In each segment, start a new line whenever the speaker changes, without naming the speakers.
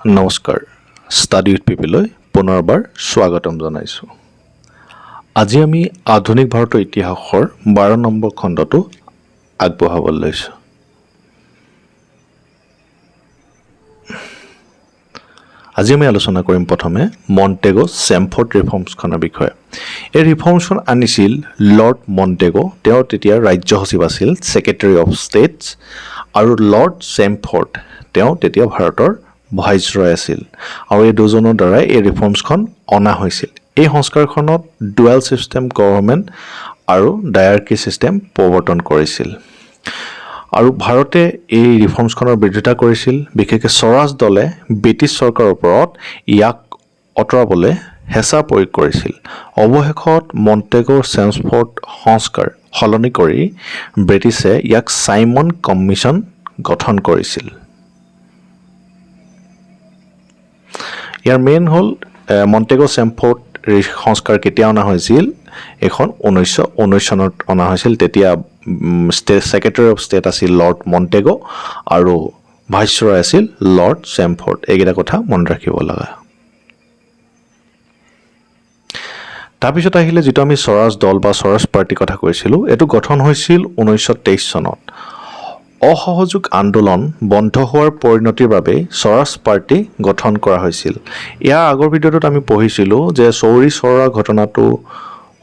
নমস্কাৰ study with পিপিলৈ পুনৰবাৰ স্বাগতম জনাইছোঁ। আজি আমি আধুনিক ভাৰতৰ ইতিহাসৰ 12 নম্বৰ খণ্ডটো আগবঢ়াবলৈ লৈছোঁ। আজি আমি আলোচনা কৰিম প্ৰথমে মণ্টেগো চেমফৰ্ড ৰিফৰ্মছখনৰ বিষয়ে। এই ৰিফৰ্মছখন আনিছিল লৰ্ড মণ্টেগো, তেওঁ তেতিয়া ৰাজ্য সচিব আছিল, ছেক্ৰেটাৰী অফ ষ্টেটছ, আৰু লৰ্ড চেমফৰ্ড তেওঁ তেতিয়া ভাৰতৰ ভাইচৰয় আছিল, আৰু এই দুজনৰ দ্বাৰাই এই ৰিফৰ্মছখন অনা হৈছিল। এই সংস্কাৰখনত ডুৱেল ছিষ্টেম গভৰ্ণমেণ্ট আৰু ডায়াৰ্কি ছিষ্টেম প্ৰৱৰ্তন কৰিছিল, আৰু ভাৰতে এই ৰিফৰ্মছখনৰ বিৰোধিতা কৰিছিল। বিশেষকৈ স্বৰাজ দলে ব্ৰিটিছ চৰকাৰৰ ওপৰত ইয়াক আঁতৰাবলৈ হেঁচা প্ৰয়োগ কৰিছিল। অৱশেষত মণ্টেগো চেমফৰ্ড সংস্কাৰ সলনি কৰি ব্ৰিটিছে ইয়াক চাইমন কমিশ্যন গঠন কৰিছিল। ইয়াৰ মেইন হ'ল মণ্টেগো চেমফৰ্ড সংস্কাৰ কেতিয়া অনা হৈছিল? এখন 1919 চনত অনা হৈছিল। তেতিয়া ছেক্ৰেটাৰী অফ ষ্টেট আছিল লৰ্ড মণ্টেগো আৰু ভাইচৰয় আছিল লৰ্ড চেমফৰ্ড। এইকেইটা কথা মনত ৰাখিব লগা। তাৰপিছত আহিলে যিটো আমি স্বৰাজ দল বা স্বৰাজ পাৰ্টিৰ কথা কৈছিলোঁ, এইটো গঠন হৈছিল 1923 চনত। অসহযোগ আন্দোলন বন্ধ হোৱাৰ পৰিণতিৰ বাবে স্বৰাজ পাৰ্টি গঠন কৰা হৈছিল। ইয়াৰ আগৰ ভিডিঅ'টোত আমি পঢ়িছিলোঁ যে চৌৰি চৌৰা ঘটনাটো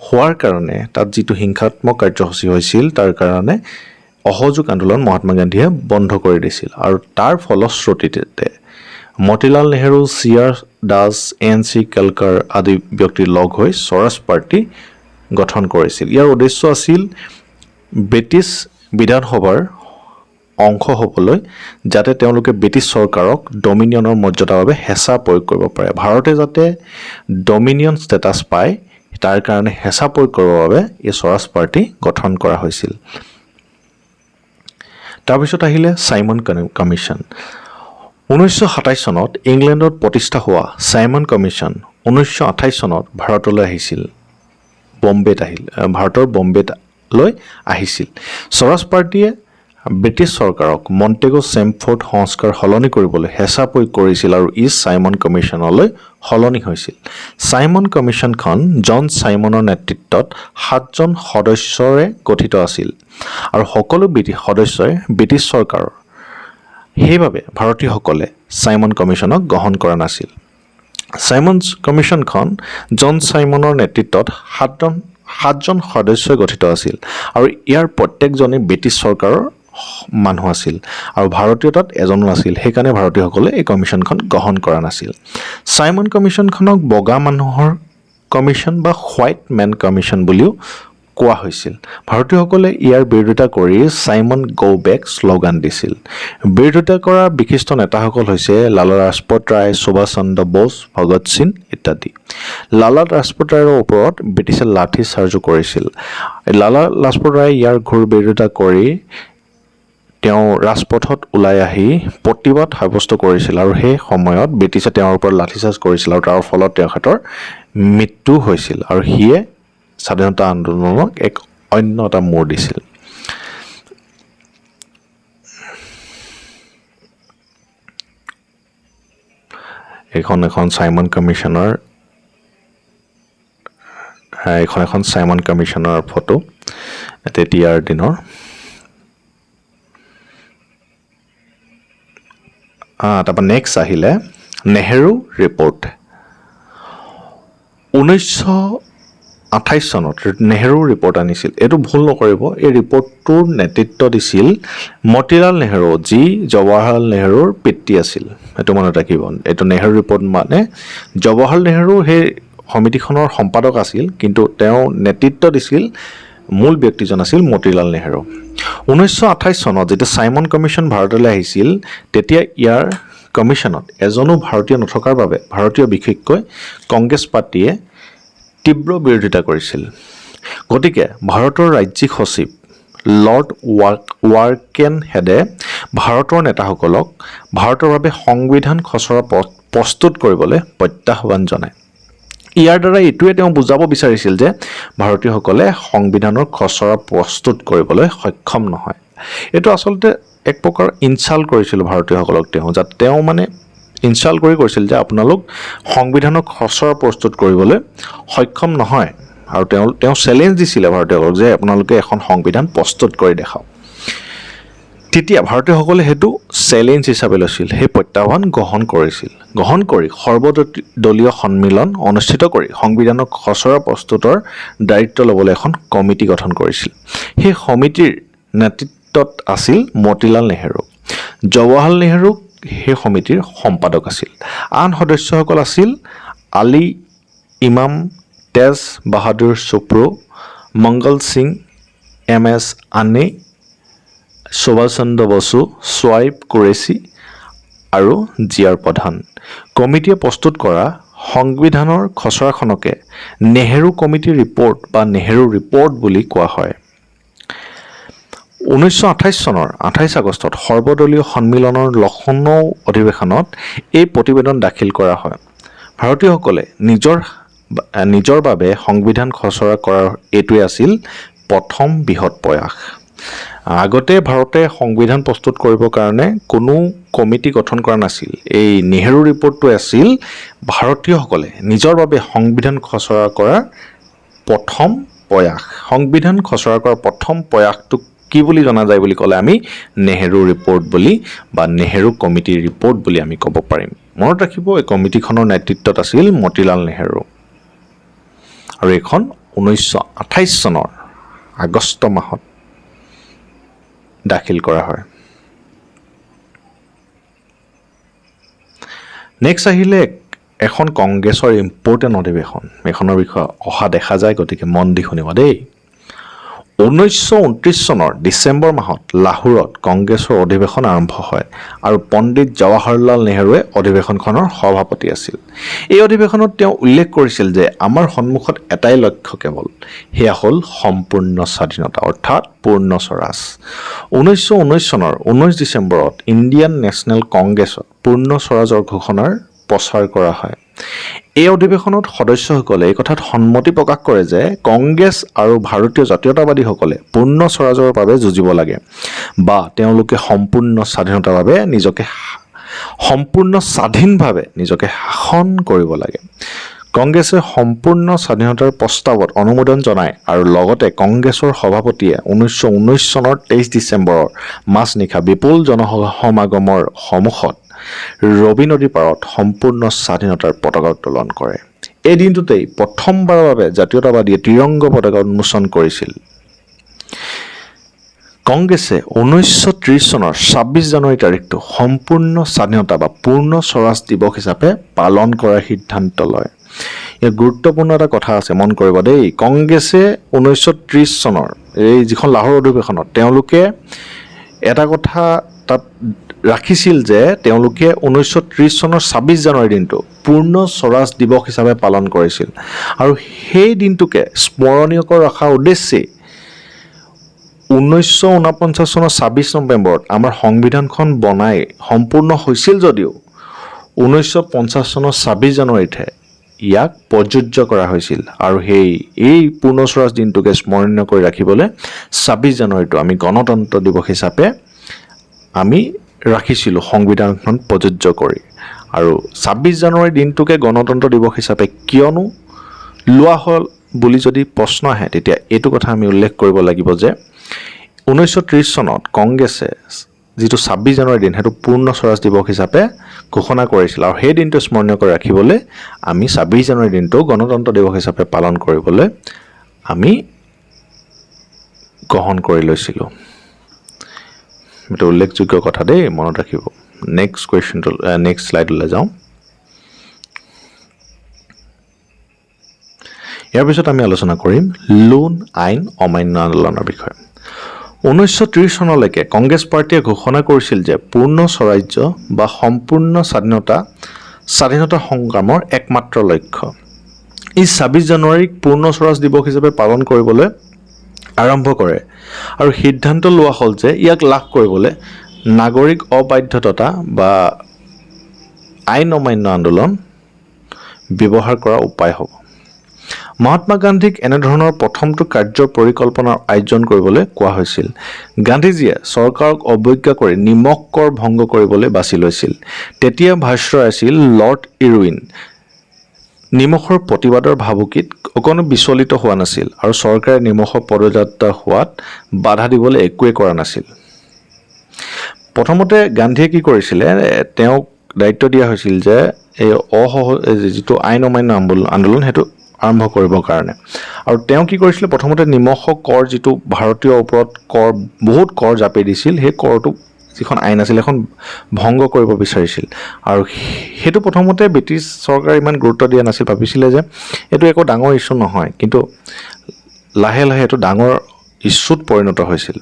হোৱাৰ কাৰণে তাত যিটো হিংসাত্মক কাৰ্যসূচী হৈছিল, তাৰ কাৰণে অসহযোগ আন্দোলন মহাত্মা গান্ধীয়ে বন্ধ কৰি দিছিল, আৰু তাৰ ফলশ্ৰুতিতে মতিলাল নেহেৰু, চি.আৰ. দাস, এন.চি. কেলকাৰ আদি ব্যক্তি লগ হৈ স্বৰাজ পাৰ্টি গঠন কৰিছিল। ইয়াৰ উদ্দেশ্য আছিল ব্ৰিটিছ বিধানসভাৰ অংশ হ'বলৈ, যাতে তেওঁলোকে ব্ৰিটিছ চৰকাৰক ডমিনিয়নৰ মৰ্যাদাৰ বাবে হেঁচা প্ৰয়োগ কৰিব পাৰে। ভাৰতে যাতে ডমিনিয়ন ষ্টেটাছ পায়, তাৰ কাৰণে হেঁচা প্ৰয়োগ কৰিবৰ বাবে এই স্বৰাজ পাৰ্টি গঠন কৰা হৈছিল। তাৰপিছত আহিলে চাইমন কমিশ্যন। 1927 চনত ইংলেণ্ডত প্ৰতিষ্ঠা হোৱা চাইমন কমিশ্যন 1928 চনত ভাৰতলৈ আহিছিল, ভাৰতৰ বম্বেলৈ আহিছিল। স্বৰাজ পাৰ্টিয়ে ব্ৰিটিছ চৰকাৰক মণ্টেগো চেমফৰ্ড সংস্কাৰ সলনি কৰিবলৈ হেঁচা প্ৰয়োগ কৰিছিল, আৰু ই চাইমন কমিশ্যনলৈ সলনি হৈছিল। চাইমন কমিশ্যনখন জন চাইমনৰ নেতৃত্বত 7জন সদস্যৰে গঠিত আছিল, আৰু সকলো সদস্যই ব্ৰিটিছ চৰকাৰৰ। সেইবাবে ভাৰতীয়সকলে চাইমন কমিশ্যনক গ্ৰহণ কৰা নাছিল। চাইমন কমিশ্যনখন জন চাইমনৰ নেতৃত্বত 7জন সদস্যই গঠিত আছিল, আৰু ইয়াৰ প্ৰত্যেকজনেই ব্ৰিটিছ চৰকাৰৰ মানুহ আছিল, আৰু ভাৰতীয় তাত এজনো আছিল। সেইকাৰণে ভাৰতীয়সকলে এই কমিশ্যনখন গ্ৰহণ কৰা নাছিল। চাইমন কমিশ্যনখনক বগা মানুহৰ কমিশ্যন বা হোৱাইট মেন কমিশ্যন বুলিও কোৱা হৈছিল। ভাৰতীয়সকলে ইয়াৰ বিৰোধিতা কৰি চাইমন গো বেক শ্লোগান দিছিল। বিৰোধিতা কৰা বিশিষ্ট নেতাসকল হৈছে লালা লাজপত ৰায়, সুভাষ চন্দ্ৰ বোস, ভগত সিং ইত্যাদি। লালা লাজপত ৰায়ৰ ওপৰত ব্ৰিটিছে লাঠি চাৰ্জো কৰিছিল। লালা লাজপত ৰায়ে ইয়াৰ ঘোৰ বিৰোধিতা কৰি তেওঁ ৰাজপথত ওলাই আহি প্ৰতিবাদ সাব্যস্ত কৰিছিল, আৰু সেই সময়ত ব্ৰিটিছে তেওঁৰ ওপৰত লাঠিচাৰ্জ কৰিছিল, আৰু তাৰ ফলত তেখেতৰ মৃত্যু হৈছিল, আৰু সিয়ে স্বাধীনতা আন্দোলনক এক অন্য এটা মূৰ দিছিল। এখন চাইমন কমিশ্যনৰ ফটো তেতিয়াৰ দিনৰ। তাৰপৰা নেক্সট আহিলে নেহেৰু ৰিপৰ্ট। 1928 চনত নেহেৰু ৰিপৰ্ট আনিছিল। এইটো ভুল নকৰিব, এই ৰিপৰ্টটোৰ নেতৃত্ব দিছিল মতিলাল নেহেৰু, যি জৱাহৰলাল নেহেৰুৰ পিতৃ আছিল। এইটো মনত ৰাখিব। এইটো নেহেৰু ৰিপৰ্ট মানে জৱাহৰলাল নেহেৰু সেই সমিতিখনৰ সম্পাদক আছিল, কিন্তু তেওঁ নেতৃত্ব দিছিল, মূল ব্যক্তিজন আছিল মতিলাল নেহেৰু। 1928 চনত যেতিয়া চাইমন কমিশ্যন ভাৰতলৈ আহিছিল, তেতিয়া ইয়াৰ কমিশ্যনত এজনো ভাৰতীয় নথকাৰ বাবে ভাৰতীয় বিশেষকৈ কংগ্ৰেছ পাৰ্টীয়ে তীব্ৰ বিৰোধিতা কৰিছিল। গতিকে ভাৰতৰ ৰাজ্যিক সচিব লৰ্ড ৱাৰ্কেনহেডে ভাৰতৰ নেতাসকলক ভাৰতৰ বাবে সংবিধান খচৰা প্ৰস্তুত কৰিবলৈ প্ৰত্যাহ্বান জনায়। ইয়াৰ দ্বাৰা এইটোৱে তেওঁ বুজাব বিচাৰিছিল যে ভাৰতীয়সকলে সংবিধানৰ খচৰা প্ৰস্তুত কৰিবলৈ সক্ষম নহয়। এইটো আচলতে এক প্ৰকাৰ ইনচাল্ট কৰিছিল ভাৰতীয়সকলক, যাতে তেওঁ মানে ইনচাল্ট কৰি কৈছিল যে আপোনালোক সংবিধানক খচৰা প্ৰস্তুত কৰিবলৈ সক্ষম নহয় আৰু তেওঁ চেলেঞ্জ দিছিলে ভাৰতীয়সকলক যে আপোনালোকে এখন সংবিধান প্ৰস্তুত কৰি দেখাওক তেতিয়া ভাৰতীয়সকলে সেইটো চেলেঞ্জ হিচাপে লৈছিল সেই প্ৰত্যাহ্বান গ্ৰহণ কৰি সৰ্বদলীয় সন্মিলন অনুষ্ঠিত কৰি সংবিধানক খচৰা প্ৰস্তুতৰ দায়িত্ব ল'বলৈ এখন কমিটি গঠন কৰিছিল সেই সমিতিৰ নেতৃত্বত আছিল মতিলাল নেহেৰু জৱাহৰলাল নেহেৰু সেই সমিতিৰ সম্পাদক আছিল আন সদস্যসকল আছিল আলী ইমাম তেজ বাহাদুৰ চোপ্ৰো মংগল সিং এম.এছ. আনে সুভাষ চন্দ্ৰ বসু সোৱাইব কুৰেশ্বি আৰু জি.আৰ. প্ৰধান কমিটিয়ে প্ৰস্তুত কৰা সংবিধানৰ খচৰাখনকে নেহেৰু কমিটিৰ ৰিপৰ্ট বা নেহেৰু ৰিপৰ্ট বুলি কোৱা হয় 1928 চনৰ 28 আগষ্টত সৰ্বদলীয় সন্মিলনৰ লক্ষ্ণৌ অধিৱেশনত এই প্ৰতিবেদন দাখিল কৰা হয় ভাৰতীয়সকলে নিজৰ বাবে সংবিধান খচৰা কৰাৰ এইটোৱে আছিল প্ৰথম বৃহৎ প্ৰয়াস আগতে ভাৰতে সংবিধান প্ৰস্তুত কৰিবৰ কাৰণে কোনো কমিটি গঠন কৰা নাছিল এই নেহেৰু ৰিপৰ্টটো আছিল ভাৰতীয়সকলে নিজৰ বাবে সংবিধান খচৰা কৰাৰ প্ৰথম প্ৰয়াস সংবিধান খচৰা কৰাৰ প্ৰথম প্ৰয়াসটো কি বুলি জনা যায় বুলি ক'লে আমি নেহেৰু ৰিপৰ্ট বুলি বা নেহেৰু কমিটিৰ ৰিপৰ্ট বুলি আমি ক'ব পাৰিম মনত ৰাখিব এই কমিটিখনৰ নেতৃত্বত আছিল মতিলাল নেহেৰু আৰু এখন 1928 চনৰ আগষ্ট মাহত দাখিল কৰা হয় নেক্সট আহিলে এখন কংগ্ৰেছৰ ইম্পৰ্টেণ্ট অধিৱেশন এইখনৰ বিষয়ে অহা দেখা যায় গতিকে মন দি শুনিব দেই 1929 চনৰ ডিচেম্বৰ মাহত লাহোৰত কংগ্ৰেছৰ অধিৱেশন আৰম্ভ হয় আৰু পণ্ডিত জৱাহৰলাল নেহেৰুৱে অধিৱেশনখনৰ সভাপতি আছিল এই অধিৱেশনত তেওঁ উল্লেখ কৰিছিল যে আমাৰ সন্মুখত এটাই লক্ষ্য কেৱল সেয়া হ'ল সম্পূৰ্ণ স্বাধীনতা অৰ্থাৎ পূৰ্ণ স্বৰাজ 1919 চনৰ 19 ডিচেম্বৰত ইণ্ডিয়ান নেশ্যনেল কংগ্ৰেছত পূৰ্ণ স্বৰাজৰ ঘোষণাৰ প্ৰচাৰ কৰা হয় এই অধিৱেশনত সদস্যসকলে এই কথাত সন্মতি প্ৰকাশ কৰে যে কংগ্ৰেছ আৰু ভাৰতীয় জাতীয়তাবাদীসকলে পূৰ্ণ স্বৰাজৰ বাবে যুঁজিব লাগে বা তেওঁলোকে সম্পূৰ্ণ স্বাধীনভাৱে নিজকে শাসন কৰিব লাগে কংগ্ৰেছে সম্পূৰ্ণ স্বাধীনতাৰ প্ৰস্তাৱত অনুমোদন জনায় আৰু লগতে কংগ্ৰেছৰ সভাপতিয়ে 1919 চনৰ 23 ডিচেম্বৰৰ মাজনিশা বিপুল জনসমাগমৰ সন্মুখত ৰবি নদীৰ পাৰত সম্পূৰ্ণ স্বাধীনতাৰ পতাকা উত্তোলন কৰে এই দিনটোতেই প্ৰথমবাৰৰ বাবে জাতীয়তাবাদীয়ে ত্ৰিৰংগ পতাকা উন্মোচন কৰিছিল কংগ্ৰেছে 1930 চনৰ 26 জানুৱাৰী তাৰিখটো সম্পূৰ্ণ স্বাধীনতা বা পূৰ্ণ স্বৰাজ দিৱস হিচাপে পালন কৰাৰ সিদ্ধান্ত লয় ইয়াত গুৰুত্বপূৰ্ণ এটা কথা আছে মন কৰিব দেই কংগ্ৰেছে 1930 চনৰ এই যিখন লাহোৰ অধিৱেশনত তেওঁলোকে এটা কথা তাত ৰাখিছিল যে তেওঁলোকে 1930 চনৰ 26 জানুৱাৰী দিনটো পূৰ্ণ স্বৰাজ দিৱস হিচাপে পালন কৰিছিল আৰু সেই দিনটোকে স্মৰণীয় কৰি ৰখাৰ উদ্দেশ্যে 1949 চনৰ 26 নৱেম্বৰত আমাৰ সংবিধানখন বনাই সম্পূৰ্ণ হৈছিল যদিও 1950 চনৰ 26 জানুৱাৰীতহে ইয়াক প্ৰযোজ্য কৰা হৈছিল আৰু এই পূৰ্ণ স্বৰাজ দিনটোকে স্মৰণীয় কৰি ৰাখিবলৈ 26 জানুৱাৰীটো আমি গণতন্ত্ৰ দিৱস হিচাপে আমি ৰাখিছিলোঁ সংবিধানখন প্ৰযোজ্য কৰি আৰু 26 জানুৱাৰী দিনটোকে গণতন্ত্ৰ দিৱস হিচাপে কিয়নো লোৱা হ'ল বুলি যদি প্ৰশ্ন আহে তেতিয়া এইটো কথা আমি উল্লেখ কৰিব লাগিব যে 1930 চনত কংগ্ৰেছে যিটো 26 জানুৱাৰী দিন সেইটো পূৰ্ণ স্বৰাজ দিৱস হিচাপে ঘোষণা কৰিছিল আৰু সেই দিনটো স্মৰণীয় কৰি ৰাখিবলৈ আমি 26 জানুৱাৰী দিনটো গণতন্ত্ৰ দিৱস হিচাপে পালন কৰিবলৈ আমি গ্ৰহণ কৰি লৈছিলোঁ এইটো উল্লেখযোগ্য কথা দেই মনত ৰাখিব নেক্সট শ্লাইডলৈ যাওঁ ইয়াৰ পিছত আমি আলোচনা কৰিম লোন আইন অমান্য আন্দোলনৰ বিষয়ে 1930 চনলৈকে কংগ্ৰেছ পাৰ্টীয়ে ঘোষণা কৰিছিল যে পূৰ্ণ স্বৰাজ্য বা সম্পূৰ্ণ স্বাধীনতা সংগ্ৰামৰ একমাত্ৰ লক্ষ্য ই 26 জানুৱাৰীক পূৰ্ণ স্বৰাজ দিৱস হিচাপে পালন কৰিবলৈ আৰম্ভ কৰে আৰু সিদ্ধান্ত লোৱা হ'ল যে ইয়াক লাভ কৰিবলৈ নাগৰিক অবাধ্যতা বা আইন অমান্য আন্দোলন ব্যৱহাৰ কৰা উপায় হ'ব মহাত্মা গান্ধীক এনেধৰণৰ প্ৰথমটো কাৰ্যৰ পৰিকল্পনাৰ আয়োজন কৰিবলৈ কোৱা হৈছিল। গান্ধীজীয়ে চৰকাৰক অৱজ্ঞা কৰি নিমখ কৰ ভংগ কৰিবলৈ বাছি লৈছিল। তেতিয়া ভাইচৰয় আছিল লৰ্ড ইৰউইন। নিমখৰ প্ৰতিবাদৰ ভাবুকিত অকণো বিচলিত হোৱা নাছিল আৰু চৰকাৰে নিমখৰ পদযাত্ৰা হোৱাত বাধা দিবলৈ একোৱেই কৰা নাছিল। প্ৰথমতে গান্ধীয়ে কি কৰিছিলে, তেওঁক দায়িত্ব দিয়া হৈছিল যে এই যিটো আইন অমান্য আন্দোলন সেইটো আৰম্ভ কৰিবৰ কাৰণে। আৰু তেওঁ কি কৰিছিলে, প্ৰথমতে নিমখৰ কৰ যিটো ভাৰতীয় ওপৰত কৰ বহুত কৰ জাপি দিছিল, সেই কৰটো যিখন আইন আছিল এখন ভংগ কৰিব বিচাৰিছিল। আৰু সেইটো প্ৰথমতে ব্ৰিটিছ চৰকাৰে ইমান গুৰুত্ব দিয়া নাছিল, ভাবিছিলে যে এইটো একো ডাঙৰ ইছ্যু নহয়, কিন্তু লাহে লাহে এইটো ডাঙৰ ইছ্যুত পৰিণত হৈছিল।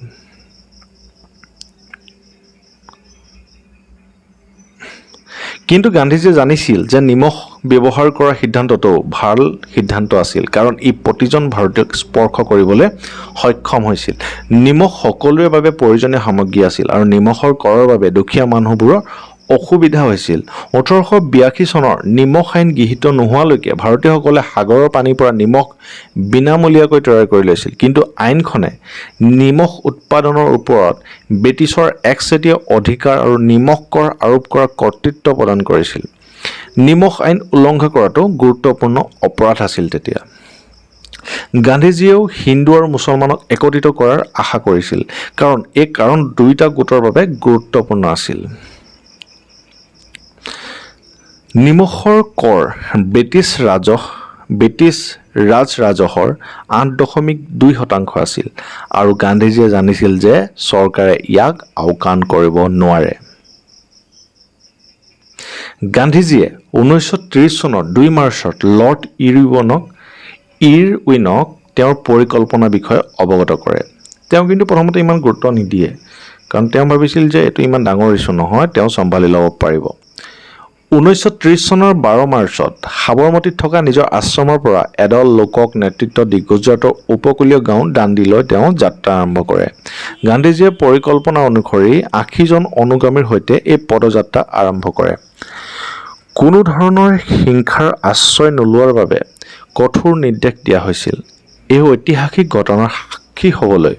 কিন্তু গান্ধীজীয়ে জানিছিল যে নিমখ ব্যৱহাৰ কৰাৰ সিদ্ধান্তটো ভাল সিদ্ধান্ত আছিল, কাৰণ ই প্ৰতিজন ভাৰতীয়ক স্পৰ্শ কৰিবলৈ সক্ষম হৈছিল। নিমখ সকলোৰে বাবে প্ৰয়োজনীয় সামগ্ৰী আছিল আৰু নিমখৰ কৰৰ বাবে দুখীয়া মানুহবোৰৰ অসুবিধা হৈছিল। 1882 চনৰ নিমখ আইন গৃহীত নোহোৱালৈকে ভাৰতীয়সকলে সাগৰৰ পানীৰ পৰা নিমখ বিনামূলীয়াকৈ তৈয়াৰ কৰি লৈছিল, কিন্তু আইনখনে নিমখ উৎপাদনৰ ওপৰত ব্ৰিটিছৰ একচেটিয়া অধিকাৰ আৰু নিমখ কৰ আৰোপ কৰাৰ কৰ্তৃত্ব প্ৰদান কৰিছিল। নিমখ আইন উলংঘা কৰাটো গুৰুত্বপূৰ্ণ অপৰাধ আছিল তেতিয়া। গান্ধীজীয়েও হিন্দু আৰু মুছলমানক একত্ৰিত কৰাৰ আশা কৰিছিল, কাৰণ এই কাৰণ দুয়োটা গোটৰ বাবে গুৰুত্বপূৰ্ণ আছিল। নিমখৰ কৰ ব্ৰিটিছ ৰাজৰাজহৰ 8.2% আছিল আৰু গান্ধীজীয়ে জানিছিল যে চৰকাৰে ইয়াক আওকাণ কৰিব নোৱাৰে। গান্ধীজীয়ে 1930 চনৰ 2 মাৰ্চত লৰ্ড ইৰউইনক তেওঁৰ পৰিকল্পনাৰ বিষয়ে অৱগত কৰে। তেওঁ কিন্তু প্ৰথমতে ইমান গুৰুত্ব নিদিয়ে, কাৰণ তেওঁ ভাবিছিল যে এইটো ইমান ডাঙৰ ইছ্যু নহয়, তেওঁ চম্ভালি ল'ব পাৰিব। 1930 চনৰ 12 মাৰ্চত সাবৰমতীত থকা নিজৰ আশ্ৰমৰ পৰা এদল লোকক নেতৃত্ব দি গুজৰাটৰ উপকূলীয় গাঁও দাণ্ডিলৈ তেওঁ যাত্ৰা আৰম্ভ কৰে। গান্ধীজীয়ে পৰিকল্পনা অনুসৰি 80 জন অনুগামীৰ সৈতে এই পদযাত্ৰা আৰম্ভ কৰে। কোনো ধৰণৰ হিংসাৰ আশ্ৰয় নোলোৱাৰ বাবে কঠোৰ নিৰ্দেশ দিয়া হৈছিল। এই ঐতিহাসিক ঘটনাৰ সাক্ষী হ'বলৈ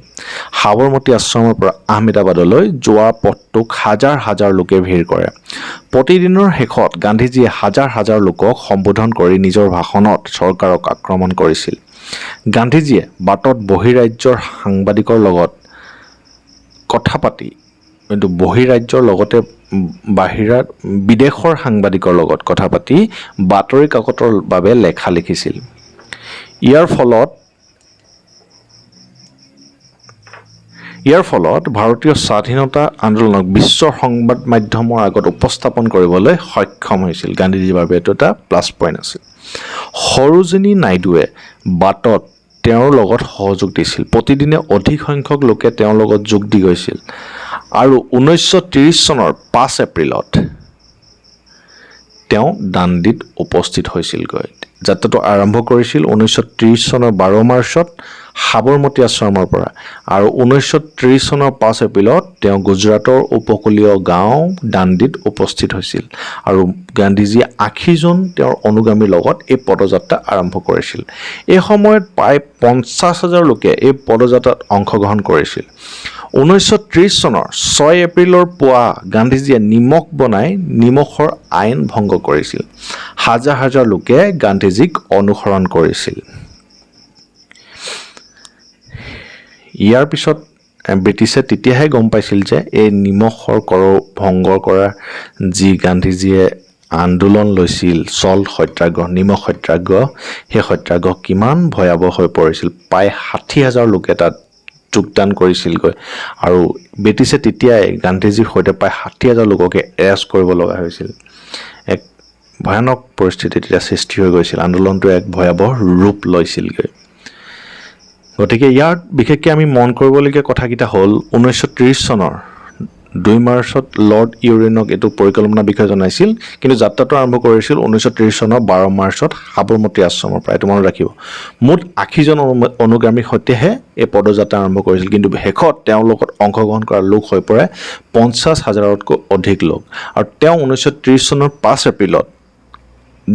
সাবৰমতী আশ্ৰমৰ পৰা আহমেদাবাদলৈ যোৱা পথটোক হাজাৰ হাজাৰ লোকে ভিৰ কৰে। প্ৰতিদিনৰ শেষত গান্ধীজীয়ে হাজাৰ হাজাৰ লোকক সম্বোধন কৰি নিজৰ ভাষণত চৰকাৰক আক্ৰমণ কৰিছিল। গান্ধীজীয়ে বাটত বহিৰাজ্যৰ সাংবাদিকৰ লগত কথা পাতি, কিন্তু বহিৰাজ্যৰ লগতে বিদেশৰ সাংবাদিকৰ লগত কথা পাতি বাতৰি কাকতৰ বাবে লেখা লিখিছিল। ইয়াৰ ফলত ভাৰতীয় স্বাধীনতা আন্দোলনক বিশ্বৰ সংবাদ মাধ্যমৰ আগত উপস্থাপন কৰিবলৈ সক্ষম হৈছিল। গান্ধীজীৰ বাবে এইটো এটা প্লাছ পইণ্ট আছিল। সৰোজিনী নাইডুৱে বাটত তেওঁৰ লগত সহযোগ দিছিল। প্ৰতিদিনে অধিক সংখ্যক লোকে তেওঁৰ লগত যোগ দি গৈছিল আৰু 1930 চনৰ 5 এপ্ৰিলত তেওঁ দাণ্ডিত উপস্থিত হৈছিলগৈ। যাত্ৰাটো আৰম্ভ কৰিছিল 1930 চনৰ 12 মাৰ্চত সাবৰমতী আশ্ৰমৰ পৰা আৰু 1930 চনৰ 5 এপ্ৰিলত তেওঁ গুজৰাটৰ উপকূলীয় গাঁও দাণ্ডিত উপস্থিত হৈছিল আৰু গান্ধীজীয়ে 80 জন তেওঁৰ অনুগামীৰ লগত এই পদযাত্ৰা আৰম্ভ কৰিছিল। এই সময়ত প্ৰায় 50,000 লোকে এই পদযাত্ৰাত অংশগ্ৰহণ কৰিছিল। 1930 চনৰ 6 এপ্ৰিলৰ পুৱা গান্ধীজীয়ে নিমখ বনাই নিমখৰ আইন ভংগ কৰিছিল। হাজাৰ হাজাৰ লোকে গান্ধীজীক অনুসৰণ কৰিছিল। ইয়াৰ পিছত ব্ৰিটিছে তেতিয়াহে গম পাইছিল যে এই নিমখৰ কৰ ভংগ কৰা যি গান্ধীজীয়ে আন্দোলন লৈছিল, চল্ট সত্যাগ্ৰহ, নিমখ সত্যাগ্ৰহ, সেই সত্যাগ্ৰহ কিমান ভয়াৱহ হৈ পৰিছিল। প্ৰায় 60,000 লোকে তাত যোগদান কৰিছিলগৈ আৰু ব্ৰিটিছে তেতিয়াই গান্ধীজীৰ সৈতে প্ৰায় 60,000 লোককে এৰেষ্ট কৰিব লগা হৈছিল। এক ভয়ানক পৰিস্থিতি তেতিয়া সৃষ্টি হৈ গৈছিল। আন্দোলনটো এক ভয়াৱহ ৰূপ লৈছিলগৈ। গতিকে ইয়াত বিশেষকৈ আমি মন কৰিবলগীয়া কথাকেইটা হ'ল 1930 চনৰ 2 মাৰ্চত লৰ্ড ইৰউইনক এইটো পৰিকল্পনাৰ বিষয়ে জনাইছিল, কিন্তু যাত্ৰাটো আৰম্ভ কৰিছিল 1930 চনৰ 12 মাৰ্চত সাবৰমতী আশ্ৰমৰ পৰা। এইটো মনত ৰাখিব। মুঠ 80 জন অনুগামীৰ সৈতেহে এই পদযাত্ৰা আৰম্ভ কৰিছিল, কিন্তু শেষত তেওঁৰ লগত অংশগ্ৰহণ কৰা লোক হৈ পৰে 50,000তকৈ অধিক লোক। আৰু তেওঁ 1930 চনৰ 5 এপ্ৰিলত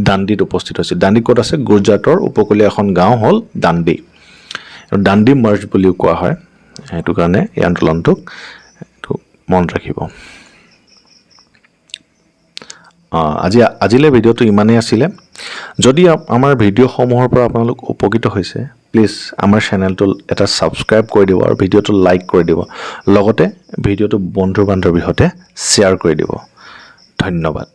দাণ্ডিত উপস্থিত হৈছিল। দাণ্ডি ক'ত আছে? গুজৰাটৰ উপকূলীয় এখন গাঁও হ'ল দাণ্ডি। দাণ্ডি মাৰ্চ বুলিও কোৱা হয়, সেইটো কাৰণে এই আন্দোলনটোক এইটো মনত ৰাখিব। আজিলৈ ভিডিঅ'টো ইমানেই আছিলে। যদি আমাৰ ভিডিঅ'সমূহৰ পৰা আপোনালোক উপকৃত হৈছে, প্লিজ আমাৰ চেনেলটো এটা ছাবস্ক্ৰাইব কৰি দিব আৰু ভিডিঅ'টো লাইক কৰি দিব, লগতে ভিডিঅ'টো বন্ধু বান্ধৱীৰ সৈতে শ্বেয়াৰ কৰি দিব। ধন্যবাদ।